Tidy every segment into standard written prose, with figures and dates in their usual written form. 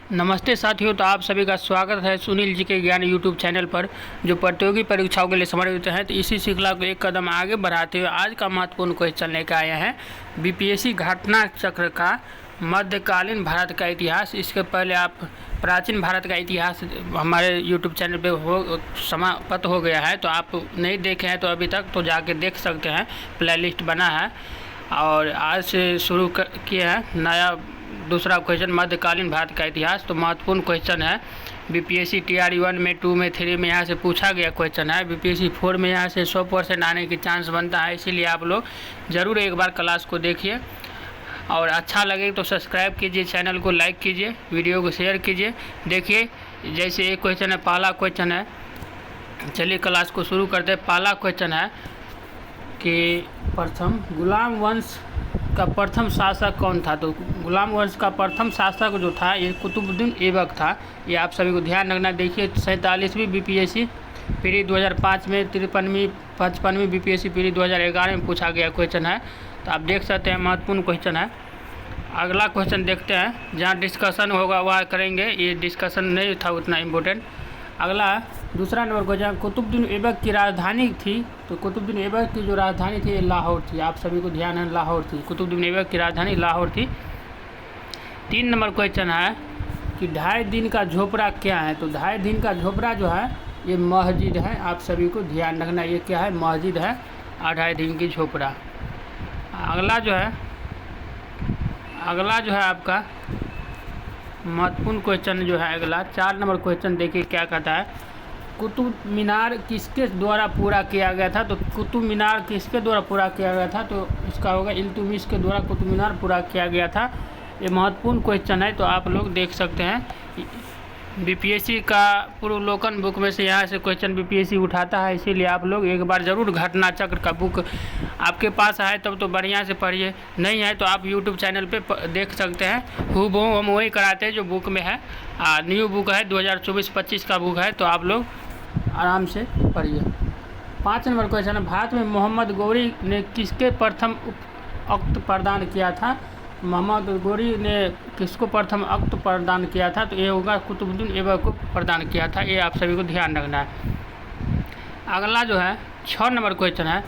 नमस्ते साथियों, तो आप सभी का स्वागत है सुनील जी के ज्ञान यूट्यूब चैनल पर, जो प्रतियोगी परीक्षाओं के लिए समर्पित हैं। तो इसी श्रृंखला को एक कदम आगे बढ़ाते हुए आज का महत्वपूर्ण क्वेश्चन लेकर आए हैं बीपीएससी घटना चक्र का मध्यकालीन भारत का इतिहास। इसके पहले आप प्राचीन भारत का इतिहास हमारे यूट्यूब चैनल पे समाप्त हो गया है, तो आप नहीं देखे हैं तो अभी तक तो जाके देख सकते हैं, प्लेलिस्ट बना है। और आज से शुरू किए हैं नया दूसरा क्वेश्चन मध्यकालीन भारत का इतिहास। तो महत्वपूर्ण क्वेश्चन है, बीपीएससी टीआरई 1 में, 2 में, 3 में यहाँ से पूछा गया क्वेश्चन है। बीपीएससी 4 में यहाँ से 100% आने की चांस बनता है, इसीलिए आप लोग ज़रूर एक बार क्लास को देखिए और अच्छा लगे तो सब्सक्राइब कीजिए, चैनल को लाइक कीजिए, वीडियो को शेयर कीजिए। देखिए जैसे एक क्वेश्चन है, पहला क्वेश्चन है, चलिए क्लास को शुरू करते हैं। पहला क्वेश्चन है कि प्रथम गुलाम वंश का प्रथम शासक कौन था। तो गुलाम वंश का प्रथम शासक जो था ये कुतुबुद्दीन ऐबक था। ये आप सभी को ध्यान रखना। देखिए 47वीं बीपीएससी पीढ़ी 2005 में, 53वीं 55वीं बीपीएससी पीढ़ी 2011 में पूछा गया क्वेश्चन है। तो आप देख सकते हैं महत्वपूर्ण क्वेश्चन है। अगला क्वेश्चन देखते हैं, जहाँ डिस्कशन होगा वह करेंगे, ये डिस्कशन नहीं था उतना इम्पोर्टेंट। अगला दूसरा नंबर क्वेश्चन, कुतुबुद्दीन ऐबक की राजधानी थी। तो कुतुबुद्दीन ऐबक की जो राजधानी थी लाहौर थी। आप सभी को ध्यान है, लाहौर थी। कुतुबुद्दीन ऐबक की राजधानी लाहौर थी। 3 नंबर क्वेश्चन है कि 2.5 दिन का झोपड़ा क्या है। तो 2.5 दिन का झोपड़ा जो है ये मस्जिद है। आप सभी को ध्यान रखना, ये क्या है, मस्जिद है। 2.5 दिन की झोपड़ा। अगला जो है आपका महत्वपूर्ण क्वेश्चन जो है अगला 4 नंबर क्वेश्चन देखिए क्या कहता है, कुतुब मीनार किसके द्वारा पूरा किया गया था। तो कुतुब मीनार किसके द्वारा पूरा किया गया था, तो इसका होगा इल्तुतमिश के द्वारा कुतुब मीनार पूरा किया गया था। ये महत्वपूर्ण क्वेश्चन है, तो आप लोग देख सकते हैं। बीपीएससी का पूर्वावलोकन बुक में से यहाँ से क्वेश्चन बीपीएससी उठाता है, इसीलिए आप लोग एक बार ज़रूर घटना चक्र का बुक आपके पास है तब तो बढ़िया से पढ़िए, नहीं है तो आप यूट्यूब चैनल पे देख सकते हैं। हूबहू हम वही कराते हैं जो बुक में है। न्यू बुक है, 2024-25 का बुक है, तो आप लोग आराम से पढ़िए। 5 नंबर क्वेश्चन है, भारत में मोहम्मद गौरी ने किसके प्रथम अक्त प्रदान किया था। मोहम्मद गौरी ने किसको प्रथम अक्त प्रदान किया था। तो ये होगा कुतुबुद्दीन ऐबक को प्रदान किया था। ये आप सभी को ध्यान रखना है। अगला जो है 6 नंबर क्वेश्चन है,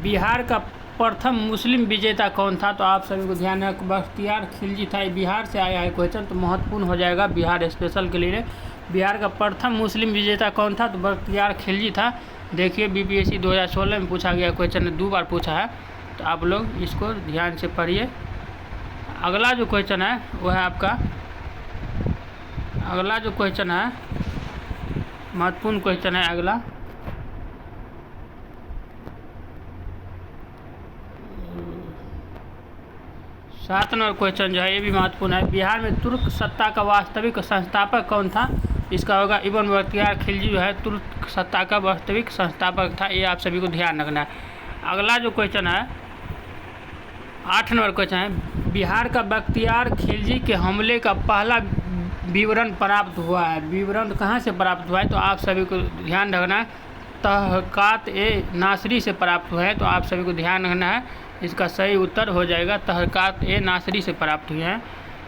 बिहार का प्रथम मुस्लिम विजेता कौन था। तो आप सभी को ध्यान रखना, बख्तियार खिलजी था। बिहार से आया है क्वेश्चन, तो महत्वपूर्ण हो जाएगा बिहार स्पेशल के लिए। बिहार का प्रथम मुस्लिम विजेता कौन था, तो बख्तियार खिलजी था। देखिए बीपीएससी 2016 में पूछा गया क्वेश्चन, 2 बार पूछा है, तो आप लोग इसको ध्यान से पढ़िए। अगला जो क्वेश्चन है वो है आपका, अगला जो क्वेश्चन है महत्वपूर्ण क्वेश्चन है अगला, सात नंबर क्वेश्चन जो है ये भी महत्वपूर्ण है। बिहार में तुर्क सत्ता का वास्तविक संस्थापक कौन था। इसका होगा इब्न बख्तियार खिलजी जो है तुर्क सत्ता का वास्तविक संस्थापक था। ये आप सभी को ध्यान रखना है। अगला जो क्वेश्चन है 8 नंबर क्वेश्चन है, बिहार का बख्तियार खिलजी के हमले का पहला विवरण प्राप्त हुआ है। विवरण कहाँ से प्राप्त हुआ है, तो आप सभी को ध्यान रखना है, तहक़ात-ए-नासरी से प्राप्त हुआ है। तो आप सभी को ध्यान रखना है, इसका सही उत्तर हो जाएगा तहक़ात-ए-नासरी से प्राप्त हुए हैं।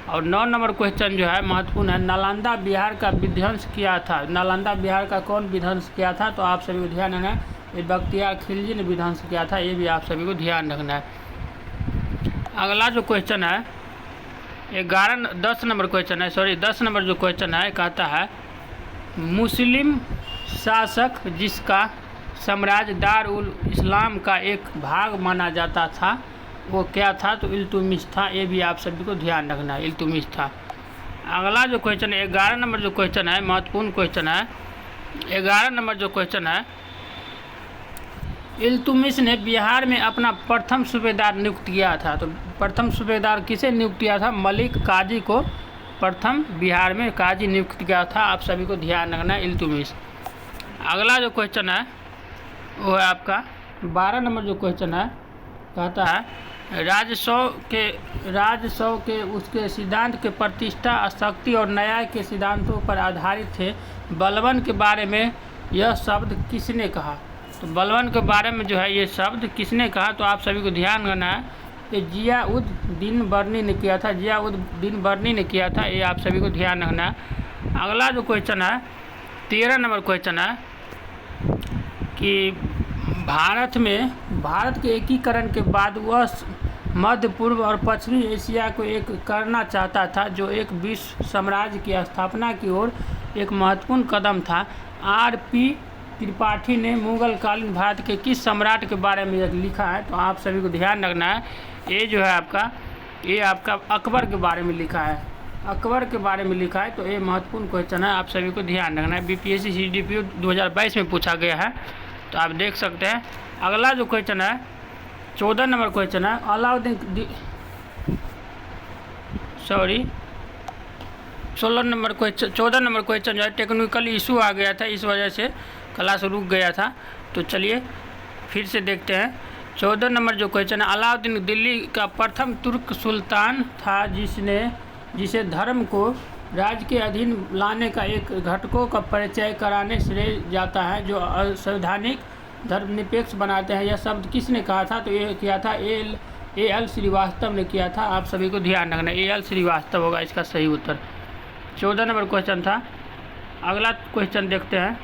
और 9 नंबर क्वेश्चन जो है महत्वपूर्ण है, नालंदा बिहार का विध्वंस किया था। नालंदा बिहार का कौन विध्वंस किया था, तो आप सभी को ध्यान रखना है, ये बख्तियार खिलजी ने विध्वंस किया था। ये भी आप सभी को ध्यान रखना है। अगला जो क्वेश्चन है 10 नंबर जो क्वेश्चन है कहता है, मुस्लिम शासक जिसका साम्राज्य दारुल इस्लाम का एक भाग माना जाता था वो क्या था, तो इल्तुतमिश था। ये भी आप सभी को ध्यान रखना है, इल्तुतमिश था। अगला जो क्वेश्चन है 11 नंबर जो क्वेश्चन है महत्वपूर्ण क्वेश्चन है। 11 नंबर जो क्वेश्चन है, इल्तुतमिश ने बिहार में अपना प्रथम सूबेदार नियुक्त किया था। तो प्रथम सूबेदार किसे नियुक्त किया था, मलिक काजी को प्रथम बिहार में काजी नियुक्त किया था। आप सभी को ध्यान रखना है, इल्तुतमिश। अगला जो क्वेश्चन है वो है आपका 12 नंबर जो क्वेश्चन है कहता है, राजस्व के उसके सिद्धांत के प्रतिष्ठा, शक्ति और न्याय के सिद्धांतों पर आधारित थे। बलबन के बारे में यह शब्द किसने कहा। तो बलबन के बारे में जो है ये शब्द किसने कहा, तो आप सभी को ध्यान रखना है, ये जियाउद्दीन बर्नी ने किया था, जियाउद्दीन बर्नी ने किया था। ये आप सभी को ध्यान रखना है। अगला जो क्वेश्चन है 13 नंबर क्वेश्चन है कि भारत के एकीकरण के बाद वह मध्य पूर्व और पश्चिमी एशिया को एक करना चाहता था, जो एक विश्व साम्राज्य की स्थापना की ओर एक महत्वपूर्ण कदम था। R.P. त्रिपाठी ने मुगल कालीन भारत के किस सम्राट के बारे में लिखा है? तो आप सभी को ध्यान रखना है, ये जो है ये आपका अकबर के बारे में लिखा है, अकबर के बारे में लिखा है। तो ये महत्वपूर्ण क्वेश्चन है, आप सभी को ध्यान रखना है। BPSC CGPU 2022 में पूछा गया है, तो आप देख सकते हैं। अगला जो क्वेश्चन है 14 नंबर क्वेश्चन है 14 नंबर क्वेश्चन जो है टेक्निकल इशू आ गया था, इस वजह से क्लास रुक गया था। तो चलिए फिर से देखते हैं। 14 नंबर जो क्वेश्चन है, अलाउद्दीन दिल्ली का प्रथम तुर्क सुल्तान था जिसे धर्म को राज्य के अधीन लाने का एक घटकों का परिचय कराने श्रेय जाता है, जो असंवैधानिक धर्मनिरपेक्ष बनाते हैं। यह शब्द किसने कहा था? तो ये किया था A.L. श्रीवास्तव ने किया था। आप सभी को ध्यान रखना, A.L. श्रीवास्तव होगा इसका सही उत्तर। 14 नंबर क्वेश्चन था। अगला क्वेश्चन देखते हैं।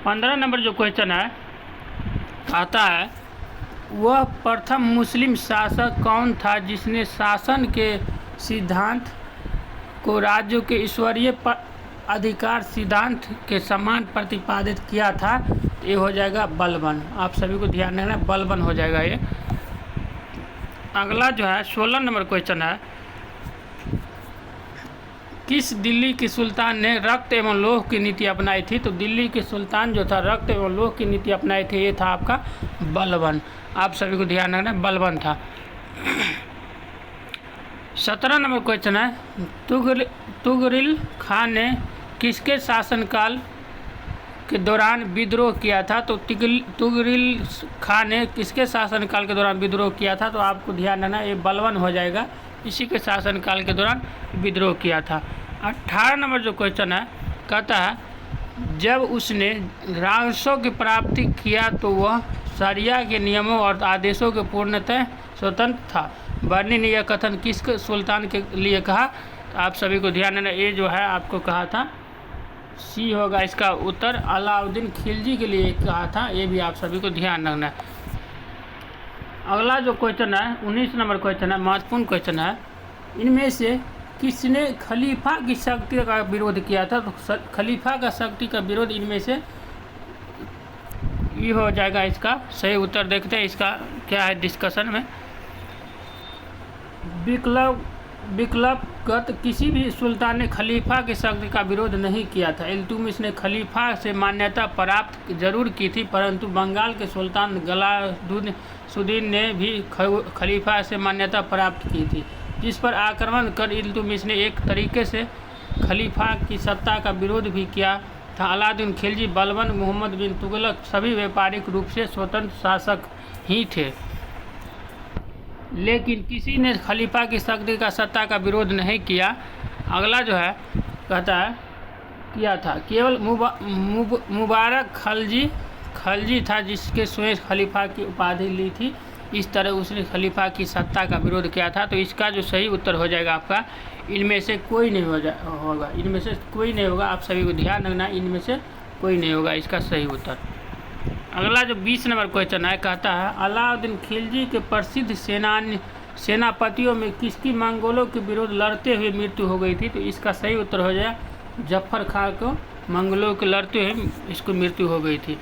15 नंबर जो क्वेश्चन है आता है वह प्रथम मुस्लिम शासक कौन था जिसने शासन के सिद्धांत को राज्यों के ईश्वरीय अधिकार सिद्धांत के समान प्रतिपादित किया था? ये हो जाएगा बलबन। आप सभी को ध्यान रखना, बलबन हो जाएगा ये। अगला जो है 16 नंबर क्वेश्चन है, किस दिल्ली के सुल्तान ने रक्त एवं लोह की नीति अपनाई थी? तो दिल्ली के सुल्तान जो था रक्त एवं लोह की नीति अपनाई थी, ये था आपका बलबन। आप सभी को ध्यान रखना, बलबन था। 17 नंबर क्वेश्चन है, तुगरिल खान ने किसके शासनकाल के दौरान विद्रोह किया था? तो तुगरिल खान ने किसके शासनकाल के दौरान विद्रोह किया था? तो आपको ध्यान रखना, ये बलबन हो जाएगा, इसी के शासनकाल के दौरान विद्रोह किया था। 18 नंबर जो क्वेश्चन है कहता है जब उसने राजस्व की प्राप्ति किया तो वह शरिया के नियमों और आदेशों के पूर्णतः स्वतंत्र था। बर्नी ने यह कथन किस सुल्तान के लिए कहा? तो आप सभी को ध्यान देना, ये जो है आपको कहा था सी होगा इसका उत्तर, अलाउद्दीन खिलजी के लिए कहा था। ये भी आप सभी को ध्यान रखना है। अगला जो क्वेश्चन है 19 नंबर क्वेश्चन है, महत्वपूर्ण क्वेश्चन है। इनमें से किसने खलीफा की शक्ति का विरोध किया था? तो खलीफा का शक्ति का विरोध इनमें से ये हो जाएगा इसका सही उत्तर। देखते हैं इसका क्या है डिस्कशन में। विकल्पगत किसी भी सुल्तान ने खलीफा की शक्ति का विरोध नहीं किया था। इल्तुतमिश ने खलीफा से मान्यता प्राप्त जरूर की थी, परंतु बंगाल के सुल्तान गलाउद्दीन ने भी खलीफा से मान्यता प्राप्त की थी, जिस पर आक्रमण कर इल्तुतमिश ने एक तरीके से खलीफा की सत्ता का विरोध भी किया था। अलाउद्दीन खिलजी, बलबन, मोहम्मद बिन तुगलक सभी व्यापारिक रूप से स्वतंत्र शासक ही थे, लेकिन किसी ने खलीफा की शक्ति का सत्ता का विरोध नहीं किया। अगला जो है कहता है किया था केवल मुबारक खलजी था जिसके स्वयं खलीफा की उपाधि ली थी। इस तरह उसने खलीफा की सत्ता का विरोध किया था। तो इसका जो सही उत्तर हो जाएगा आपका इनमें से कोई नहीं होगा, इनमें से कोई नहीं होगा। आप सभी को ध्यान रखना, इनमें से कोई नहीं होगा इसका सही उत्तर। अगला जो 20 नंबर क्वेश्चन है कहता है अलाउद्दीन खिलजी के प्रसिद्ध सेनापतियों में किसकी मंगोलों के विरोध लड़ते हुए मृत्यु हो गई थी? तो इसका सही उत्तर हो जाए जफर खान को मंगोलों के लड़ते हुए इसको मृत्यु हो गई थी।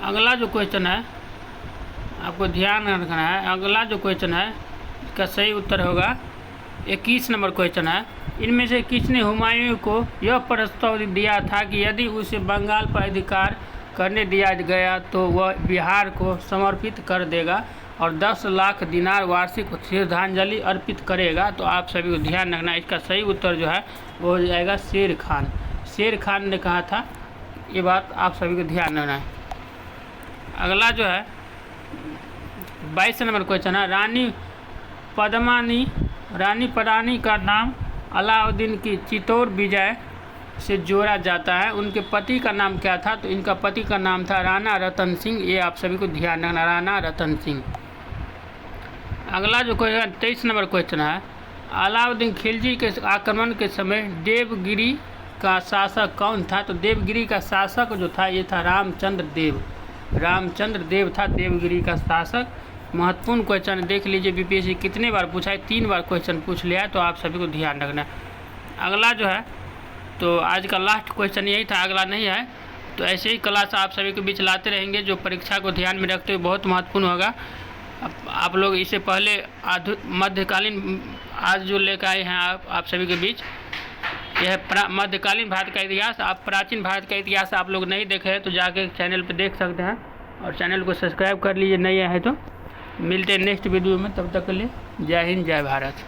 अगला जो क्वेश्चन है आपको ध्यान रखना है। अगला जो क्वेश्चन है इसका सही उत्तर होगा 21 नंबर क्वेश्चन है। इनमें से किसने हुमायूं को यह प्रस्ताव दिया था कि यदि उसे बंगाल पर अधिकार करने दिया गया तो वह बिहार को समर्पित कर देगा और 10 लाख दिनार वार्षिक श्रद्धांजलि अर्पित करेगा? तो आप सभी को ध्यान रखना, इसका सही उत्तर जो है वो हो जाएगा शेर खान। शेर खान ने कहा था, ये बात आप सभी को ध्यान रखना है। अगला जो है 22 नंबर क्वेश्चन है रानी पदानी का नाम अलाउद्दीन की चित्तौड़ विजय से जोड़ा जाता है। उनके पति का नाम क्या था? तो इनका पति का नाम था राणा रतन सिंह। ये आप सभी को ध्यान रखना, राणा रतन सिंह। अगला जो क्वेश्चन 23 नंबर क्वेश्चन है, अलाउद्दीन खिलजी के आक्रमण के समय देवगिरी का शासक कौन था? तो देवगिरी का शासक जो था ये था रामचंद्र देव। रामचंद्र देव था देवगिरी का शासक। महत्वपूर्ण क्वेश्चन देख लीजिए, बीपीएससी कितने बार पूछा है, 3 बार क्वेश्चन पूछ लिया है, तो आप सभी को ध्यान रखना। अगला जो है तो आज का लास्ट क्वेश्चन यही था, अगला नहीं है। तो ऐसे ही क्लास आप सभी के बीच लाते रहेंगे जो परीक्षा को ध्यान में रखते हुए बहुत महत्वपूर्ण होगा। आप लोग इससे पहले मध्यकालीन आज जो लेकर आए हैं आप सभी के बीच, यह मध्यकालीन भारत का इतिहास। आप प्राचीन भारत का इतिहास आप लोग नहीं देखे हैं तो जाके चैनल पर देख सकते हैं, और चैनल को सब्सक्राइब कर लीजिए नए हैं तो। मिलते हैं नेक्स्ट वीडियो में, तब तक के लिए जय हिंद जय भारत।